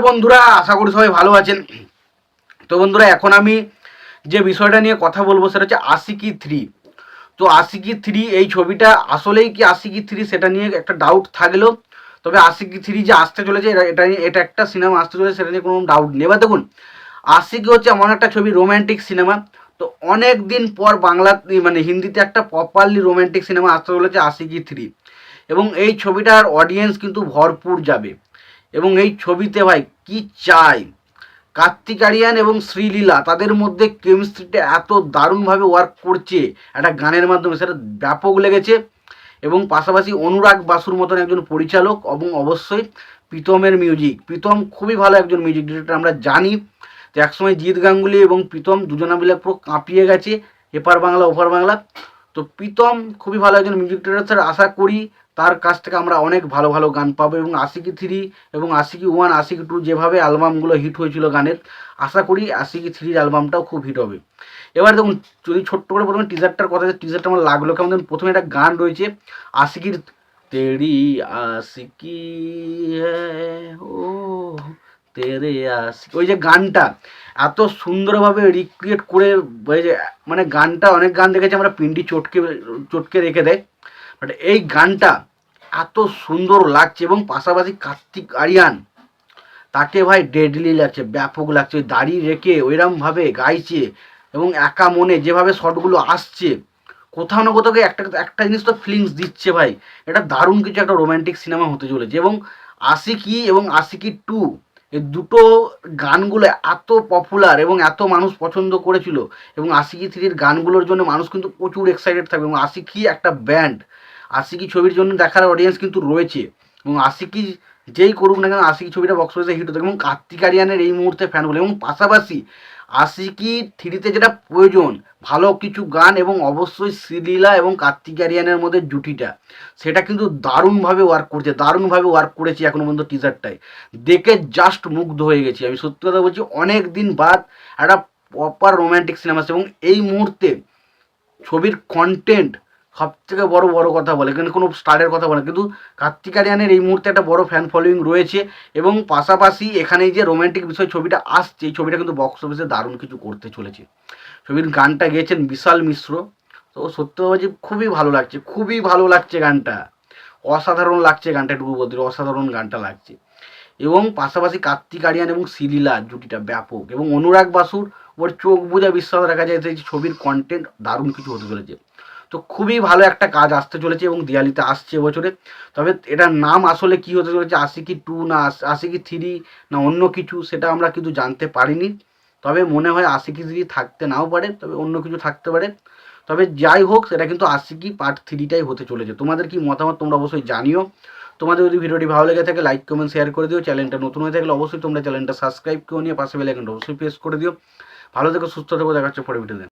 বন্ধুরা, আশা করি সবাই ভালো আছেন। তো বন্ধুরা, এখন আমি যে বিষয়টা নিয়ে কথা বলবো সেটা হচ্ছে আশিকি 3। তো আশিকি 3 এই ছবিটা আসলেই কি আশিকি 3 সেটা নিয়ে একটা ডাউট থাকলেও, তবে আশিকি 3 যে আসতে চলেছে এটা একটা সিনেমা আসতে চলেছে সেটা নিয়ে কোনো ডাউট নেই। এবার দেখুন, আশিকি হচ্ছে এমন একটা ছবি, রোম্যান্টিক সিনেমা। তো অনেক দিন পর বাংলা মানে হিন্দিতে একটা প্রপারলি রোম্যান্টিক সিনেমা আসতে চলেছে আশিকি 3, এবং এই ছবিটার অডিয়েন্স কিন্তু ভরপুর যাবে। এবং এই ছবিতে ভাই কি চাই, কার্তিক আরিয়ান এবং শ্রীলীলা তাদের মধ্যে কেমিস্ট্রিটা এত দারুণভাবে ওয়ার্ক করছে একটা গানের মাধ্যমে, সেটা ব্যাপক লেগেছে। এবং পাশাপাশি অনুরাগ বাসুর মতন একজন পরিচালক, এবং অবশ্যই প্রীতমের মিউজিক। প্রীতম খুবই ভালো একজন মিউজিক ডিরেক্টর, আমরা জানি। তো একসময় জিৎ গাঙ্গুলি এবং প্রীতম দুজনা মিলে পুরো কাঁপিয়ে গেছে এপার বাংলা ওপার বাংলা। তো প্রীতম খুবই ভালো একজন মিউজিক ডিরেক্টর, আশা করি তার কাছ থেকে আমরা অনেক ভালো ভালো গান পাবো। এবং আশিকি 3 এবং আশিকি 1, আশিকি 2 যেভাবে অ্যালবামগুলো হিট হয়েছিল গানের, আশা করি আশিকি 3 অ্যালবামটাও খুব হিট হবে। এবার দেখুন, যদি ছোট্ট করে প্রথমে টিজারটার কথা, টিজারটা আমার লাগলো কেমন, দেখুন প্রথমে একটা গান রয়েছে আশিকির, তেরি আশিকি ও তেরে আশিকি, ওই যে গানটা এত সুন্দরভাবে রিক্রিয়েট করে, ওই যে মানে গানটা, অনেক গান দেখেছি আমরা পিন্ডি চটকে চটকে রেখে দেয়, বাট এই গানটা এত সুন্দর লাগছে। এবং পাশাপাশি কার্তিক আরিয়ান, তাকে ভাই ডেডলি লাগছে, ব্যাপক লাগছে। দাড়ি রেখে ওইরমভাবে গাইছে, এবং একা মনে যেভাবে শটগুলো আসছে, কোথাও না কোথাও একটা একটা জিনিস তো ফিলিংস দিচ্ছে ভাই। এটা দারুণ কিছু একটা রোম্যান্টিক সিনেমা হতে চলেছে। এবং আশিকি এবং আশিকি 2 এই দুটো গানগুলো এত পপুলার এবং এত মানুষ পছন্দ করেছিল, এবং আশিকি 3-র গানগুলোর জন্য মানুষ কিন্তু প্রচুর এক্সাইটেড থাকবে। এবং আশিকি একটা ব্যান্ড, আশিকি ছবির জন্য দেখার অডিয়েন্স কিন্তু রয়েছে। এবং আশিকি যেই করুক না কেন, আশিকি ছবিটা বক্স অফিসে হিট হতো, এবং কার্তিক আরিয়ানের এই মুহূর্তে ফ্যান বলে। এবং পাশাপাশি আশিকি 3-তে যেটা প্রয়োজন, ভালো কিছু গান, এবং অবশ্যই শ্রীলীলা এবং কার্তিক আরিয়ানের মধ্যে জুটিটা, সেটা কিন্তু দারুণভাবে ওয়ার্ক করছে, দারুণভাবে ওয়ার্ক করেছে এখনো পর্যন্ত। টিজারটাই দেখে জাস্ট মুগ্ধ হয়ে গেছি আমি, সত্যি কথা বলছি। অনেক দিন বাদ একটা প্রপার রোম্যান্টিক সিনেমা আসছে, এবং এই মুহূর্তে ছবির কন্টেন্ট সব থেকে বড় বড় কথা বলে, এখানে কোনো স্টারের কথা বলে, কিন্তু কার্তিক আরিয়ানের এই মুহূর্তে একটা বড় ফ্যান ফলোয়িং রয়েছে। এবং পাশাপাশি এখানে এই যে রোম্যান্টিক বিষয় ছবিটা আসছে, এই ছবিটা কিন্তু বক্স অফিসে দারুণ কিছু করতে চলেছে। ছবির গানটা গেয়েছেন বিশাল মিশ্র। তো সত্যি বলছি, খুবই ভালো লাগছে, খুবই ভালো লাগছে গানটা, অসাধারণ লাগছে গানটা, এটুকু বলতে অসাধারণ গানটা লাগছে। এবং পাশাপাশি কার্তিক আরিয়ান এবং শ্রীলীলা জুটিটা ব্যাপক, এবং অনুরাগ বাসুর, ওর চোখ বোঝা বিশ্বাস রাখা যায় যে ছবির কন্টেন্ট দারুণ কিছু হতে চলেছে। তো খুবই ভালো একটা কাজ আসতে চলেছে, এবং দিওয়ালিতে আসছে এবছরে। তবে এটার নাম আসলে কি হতে চলেছে, আশিকি 2 না আশিকি 3 না অন্য কিছু, সেটা আমরা কিন্তু জানতে পারিনি। তবে মনে হয় আশিকি 3 থাকতে নাও পারে, তবে অন্য কিছু থাকতে পারে। তবে যাই হোক, সেটা কিন্তু আশিকি পার্ট 3টাই হতে চলেছে। তোমাদের কি মতামত তোমরা অবশ্যই জানিও। তোমাদের যদি ভিডিওটি ভালো লেগে থাকে, লাইক কমেন্ট শেয়ার করে দিও। চ্যানেলটা নতুন হয়ে থাকলে অবশ্যই তোমরা চ্যানেলটা সাবস্ক্রাইব করে নিয়ে পাশে বেল আইকনটা অবশ্যই প্রেস করে দিও। ভালো থেকো, সুস্থ থেকো, দেখা হচ্ছে পরে ভিডিওতে।